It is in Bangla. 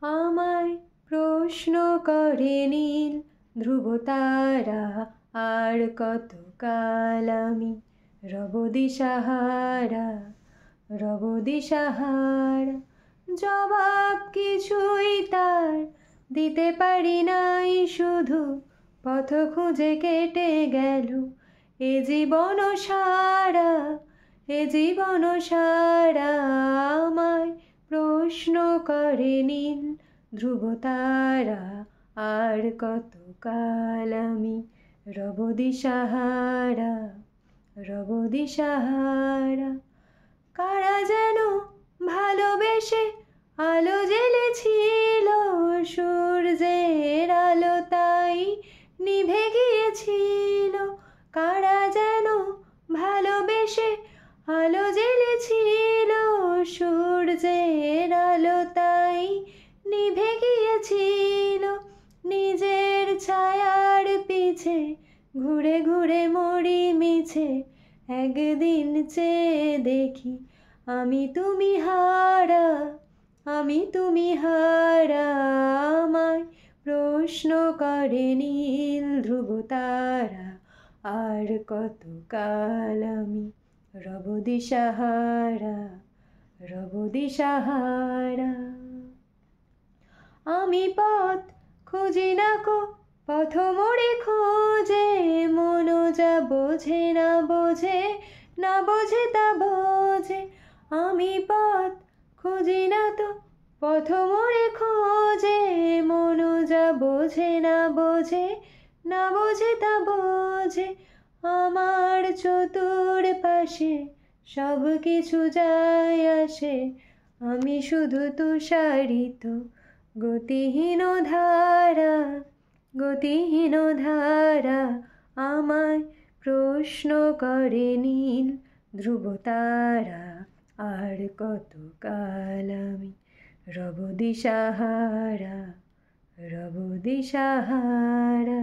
আমায় প্রশ্ন করে নীল ধ্রুবতারা, আর কতকাল আমি রব দিশাহারা, রব দিশাহারা। জবাব কিছুই তার দিতে পারি নাই, শুধু পথ খুঁজে কেটে গেল এ জীবন সারা, এ জীবন সারা। আমায় প্রশ্ন করে নীল ধ্রুবতারা, আর কতকাল আমি রব দিশাহারা, রব দিশাহারা। কারা যেন ভালোবেসে আলো জ্বেলেছিল, সূর্যের আলো তাই নিভে গিয়েছিল। কারা যেন ভালোবেসে আলো জ্বেলেছিল, সূর্যের আলো তাই নিভে গিয়েছিল। নিজের ছায়ার পিছে ঘুরে ঘুরে মরি মিছে, একদিন চেয়ে দেখি আমি তুমি হারা, আমি তুমি হারা। আমায় প্রশ্ন করে নীল ধ্রুবতারা, আর কতকাল আমি রব দিশাহারা, রব দিশাহারা। আমি পথ খুঁজি না কো পথ মোড়ে খোঁজে, মনও যা বোঝে না বোঝে, না বোঝে তা বোঝে। আমি পথ খুঁজি না তো পথ মোড়ে খোঁজে, মনও যা বোঝে না বোঝে, না বোঝে তা বোঝে। আমার চতুর পাশে সব কিছু যায় আসে, আমি শুধু তুষারিত গতিহীন ধারা, গতিহীন ধারা। আমায় প্রশ্ন করে নীল ধ্রুবতারা, আর কতকাল আমি রব দিশাহারা, রব দিশাহারা।